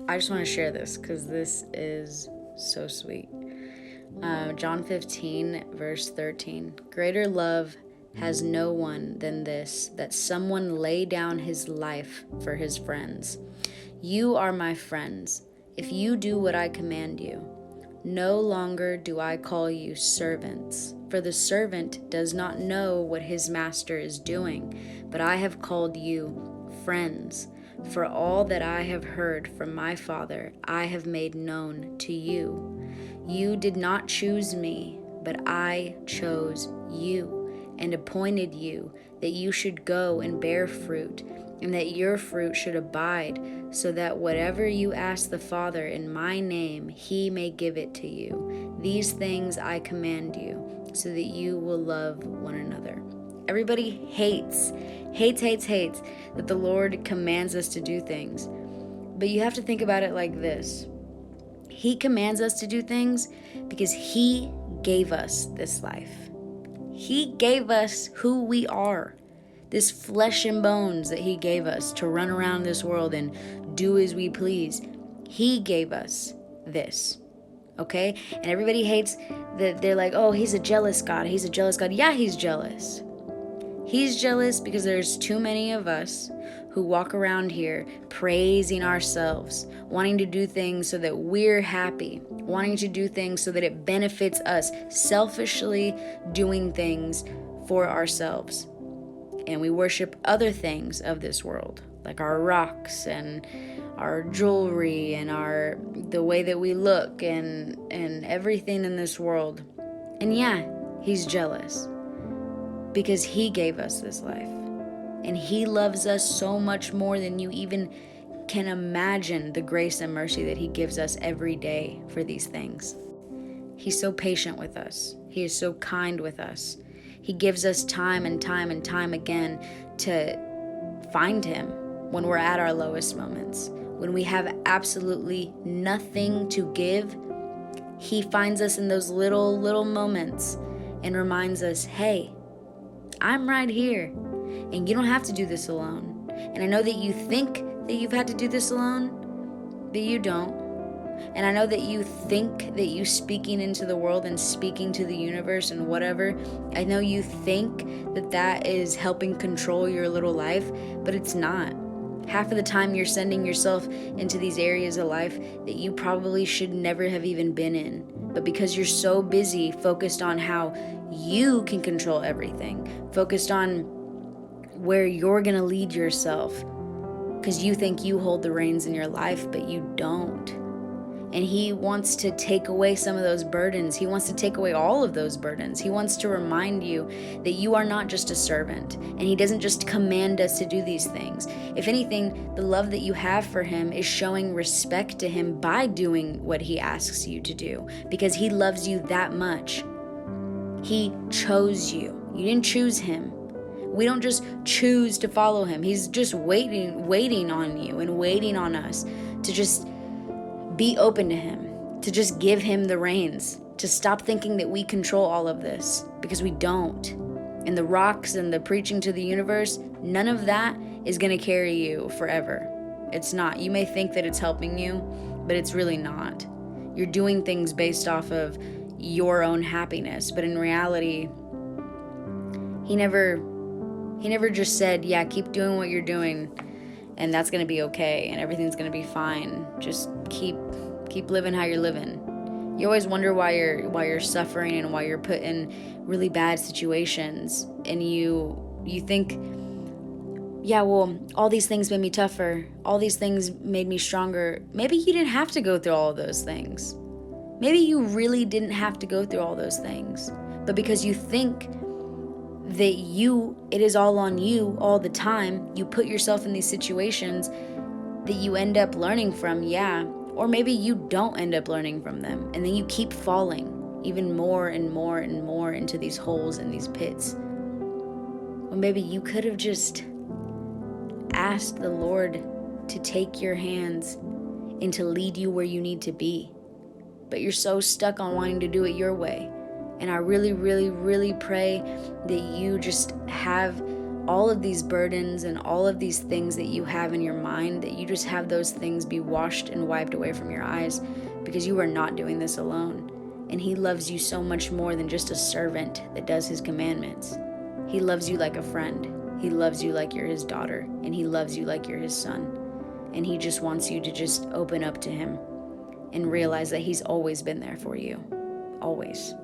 I just want to share this because this is so sweet. John 15, verse 13. Greater love has no one than this, that someone lay down his life for his friends. You are my friends, if you do what I command you. No longer do I call you servants, for the servant does not know what his master is doing, but I have called you friends. For all that I have heard from my Father, I have made known to you. You did not choose me, but I chose you and appointed you that you should go and bear fruit, and that your fruit should abide, so that whatever you ask the Father in my name, he may give it to you. These things I command you, so that you will love one another. Everybody hates that the Lord commands us to do things. But you have to think about it like this. He commands us to do things because he gave us this life. He gave us who we are, this flesh and bones that he gave us to run around this world and do as we please. He gave us this, okay? And everybody hates that. They're like, oh, he's a jealous God. He's a jealous God. Yeah, he's jealous. He's jealous because there's too many of us who walk around here praising ourselves, wanting to do things so that we're happy, wanting to do things so that it benefits us, selfishly doing things for ourselves. And we worship other things of this world, like our rocks and our jewelry and the way that we look and everything in this world. And yeah, he's jealous because he gave us this life. And he loves us so much more than you even can imagine, the grace and mercy that he gives us every day for these things. He's so patient with us. He is so kind with us. He gives us time and time and time again to find him when we're at our lowest moments. When we have absolutely nothing to give, he finds us in those little moments and reminds us, hey, I'm right here, and you don't have to do this alone. And I know that you think that you've had to do this alone, but you don't. And I know that you think that you speaking into the world and speaking to the universe and whatever, I know you think that that is helping control your little life, but it's not. Half of the time you're sending yourself into these areas of life that you probably should never have even been in. But because you're so busy focused on how you can control everything, focused on where you're going to lead yourself, because you think you hold the reins in your life, but you don't. And he wants to take away some of those burdens. He wants to take away all of those burdens. He wants to remind you that you are not just a servant. And he doesn't just command us to do these things. If anything, the love that you have for him is showing respect to him by doing what he asks you to do, because he loves you that much. He chose you. You didn't choose him. We don't just choose to follow him. He's just waiting on you and waiting on us to just be open to him, to just give him the reins, to stop thinking that we control all of this, because we don't. And the rocks and the preaching to the universe, none of that is going to carry you forever. It's not. You may think that it's helping you, but it's really not. You're doing things based off of your own happiness, but in reality, he never just said, yeah, keep doing what you're doing and that's going to be okay and everything's going to be fine. Just keep living how you're living. You always wonder why you're suffering and why you're put in really bad situations, and you think, yeah, well, all these things made me tougher. All these things made me stronger. Maybe you didn't have to go through all of those things. Maybe you really didn't have to go through all those things. But because you think that it is all on you all the time, you put yourself in these situations that you end up learning from, yeah. Or maybe you don't end up learning from them, and then you keep falling even more and more and more into these holes and these pits. Or maybe you could have just asked the Lord to take your hands and to lead you where you need to be. But you're so stuck on wanting to do it your way. And I really, really, really pray that you just have all of these burdens and all of these things that you have in your mind, that you just have those things be washed and wiped away from your eyes, because you are not doing this alone. And he loves you so much more than just a servant that does his commandments. He loves you like a friend. He loves you like you're his daughter, and he loves you like you're his son. And he just wants you to just open up to him and realize that he's always been there for you. Always.